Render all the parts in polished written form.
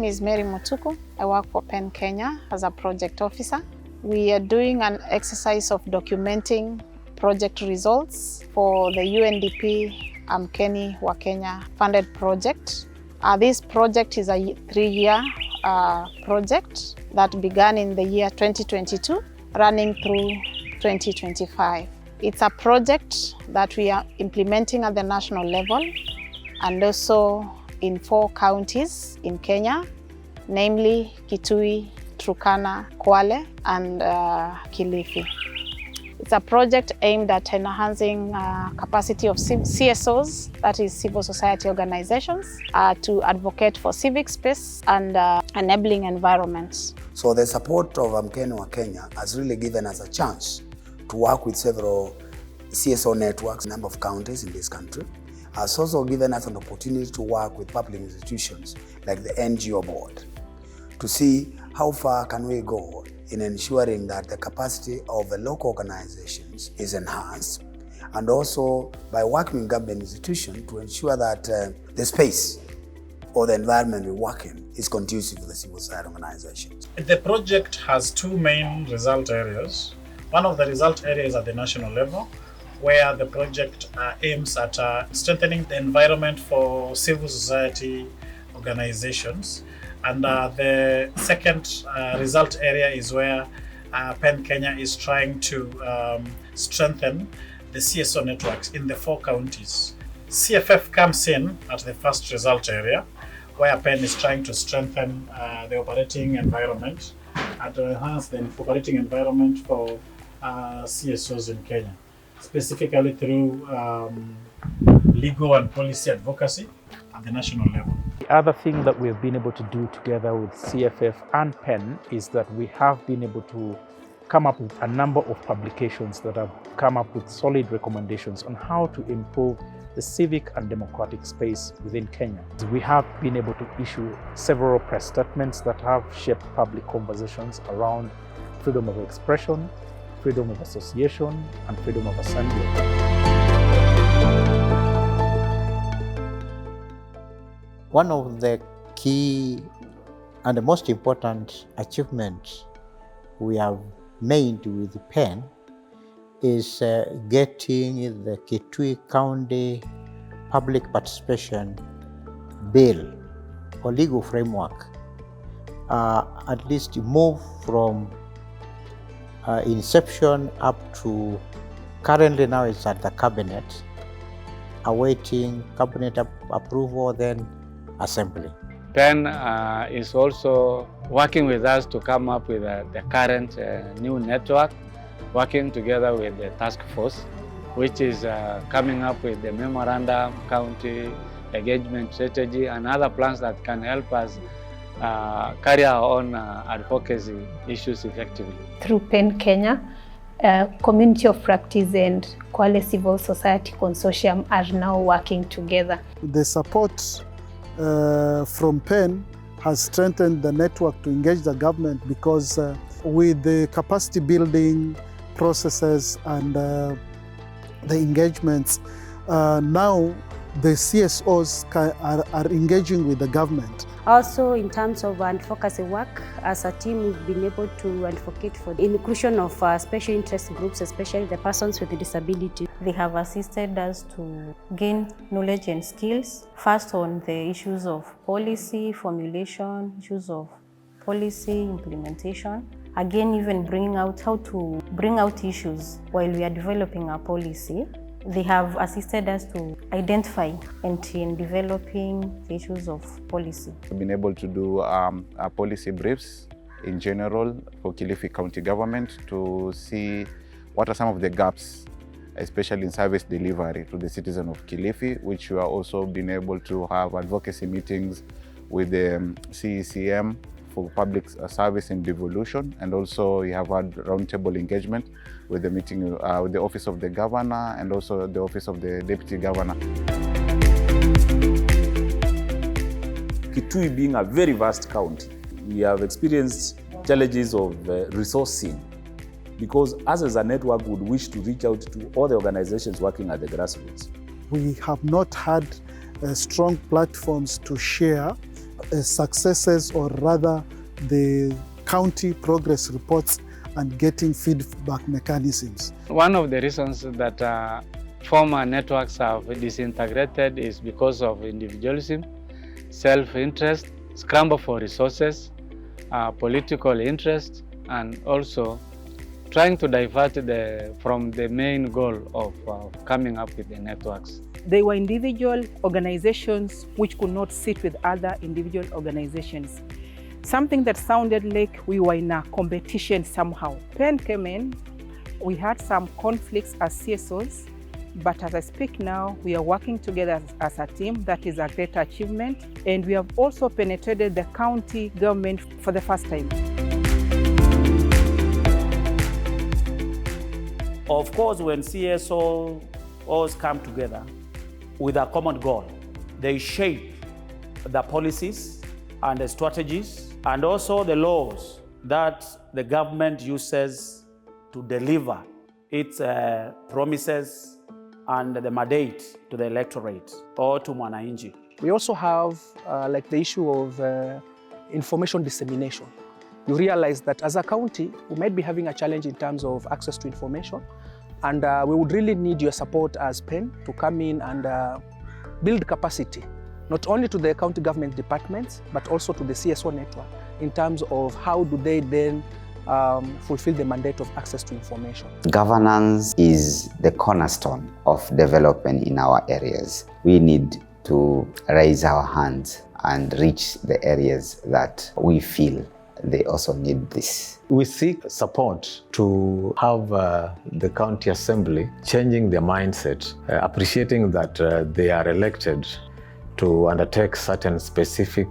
is Mary Mutuku. I work for PEN Kenya as a project officer. We are doing an exercise of documenting project results for the UNDP Amkeni wa Kenya funded project. This project is a 3-year project that began in the year 2022, running through 2025. It's a project that we are implementing at the national level and also in 4 counties in Kenya, namely Kitui, Turkana, Kwale, and Kilifi. It's a project aimed at enhancing capacity of CSOs, that is civil society organizations, to advocate for civic space and enabling environments. So the support of Amkeni wa Kenya has really given us a chance to work with several CSO networks, a number of counties in this country. Has also given us an opportunity to work with public institutions like the NGO board to see how far can we go in ensuring that the capacity of the local organizations is enhanced, and also by working with government institutions to ensure that the space or the environment we work in is conducive to the civil society organizations. The project has 2 main result areas. One of the result areas at the national level, where the project aims at strengthening the environment for civil society organizations. And the second result area is where PEN Kenya is trying to strengthen the CSO networks in the 4 counties. CFF comes in at the first result area, where PEN is trying to strengthen the operating environment and to enhance the operating environment for CSOs in Kenya, specifically through legal and policy advocacy at the national level. The other thing that we've been able to do together with CFF and PEN is that we have been able to come up with a number of publications that have come up with solid recommendations on how to improve the civic and democratic space within Kenya. We have been able to issue several press statements that have shaped public conversations around freedom of expression, freedom of association, and freedom of assembly. One of the key and the most important achievements we have made with PEN is getting the Kitui County Public Participation Bill or legal framework at least move from inception up to currently now it's at the cabinet, awaiting cabinet approval, then assembly. PEN is also working with us to come up with the current new network, working together with the task force, which is coming up with the memorandum, county engagement strategy, and other plans that can help us carry our own advocacy issues effectively. Through PEN Kenya, Community of Practice and Kwale Civil Society Consortium are now working together. The support from PEN has strengthened the network to engage the government because with the capacity building processes and the engagements, now the CSOs are engaging with the government. Also, in terms of advocacy work, as a team, we've been able to advocate for the inclusion of special interest groups, especially the persons with disability. They have assisted us to gain knowledge and skills, first on the issues of policy formulation, issues of policy implementation. Again, even bringing out how to bring out issues while we are developing our policy. They have assisted us to identify and in developing the issues of policy. We've been able to do policy briefs in general for Kilifi County Government to see what are some of the gaps, especially in service delivery to the citizen of Kilifi, which we are also been able to have advocacy meetings with the CECM for public service and devolution, and also we have had roundtable engagement with the meeting with the Office of the Governor and also the Office of the Deputy Governor. Kitui being a very vast county, we have experienced challenges of resourcing because us as a network would wish to reach out to all the organizations working at the grassroots. We have not had strong platforms to share successes, or rather the county progress reports and getting feedback mechanisms. One of the reasons that former networks have disintegrated is because of individualism, self-interest, scramble for resources, political interest, and also trying to divert from the main goal of coming up with the networks. They were individual organizations which could not sit with other individual organizations. Something that sounded like we were in a competition somehow. PEN came in, we had some conflicts as CSOs, but as I speak now, we are working together as a team. That is a great achievement. And we have also penetrated the county government for the first time. Of course, when CSOs come together with a common goal, they shape the policies and the strategies and also the laws that the government uses to deliver its promises and the mandate to the electorate or to mwananchi. We also have like the issue of information dissemination. You realize that as a county, we might be having a challenge in terms of access to information, and we would really need your support as PEN to come in and build capacity, not only to the county government departments, but also to the CSO network in terms of how do they then fulfill the mandate of access to information. Governance is the cornerstone of development in our areas. We need to raise our hands and reach the areas that we feel they also need this. We seek support to have the county assembly changing their mindset, appreciating that they are elected to undertake certain specific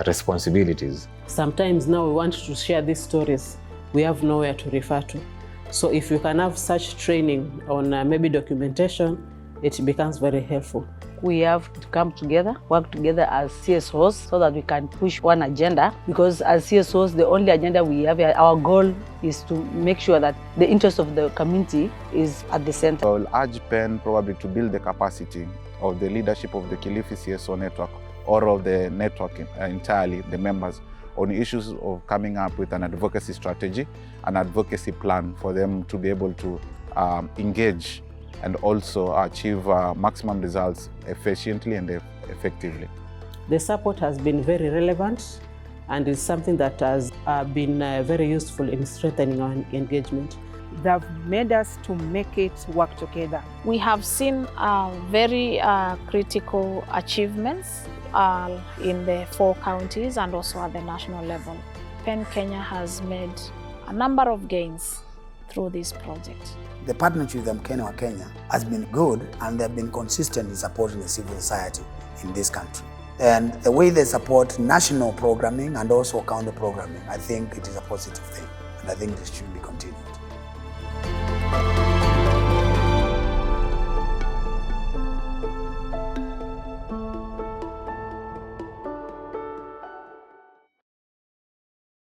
responsibilities. Sometimes now we want to share these stories, we have nowhere to refer to. So if you can have such training on maybe documentation, it becomes very helpful. We have to come together, work together as CSOs so that we can push one agenda, because as CSOs, the only agenda we have, our goal is to make sure that the interest of the community is at the center. I will urge PEN probably to build the capacity of the leadership of the Kilifi CSO network or of the network entirely, the members, on issues of coming up with an advocacy strategy, an advocacy plan for them to be able to engage and also achieve maximum results efficiently and effectively. The support has been very relevant and is something that has been very useful in strengthening our engagement. They've made us to make it work together. We have seen very critical achievements in the 4 counties and also at the national level. PEN Kenya has made a number of gains through this project. The partnership with Kenya has been good, and they've been consistent in supporting the civil society in this country. And the way they support national programming and also county programming, I think it is a positive thing, and I think this should be continued.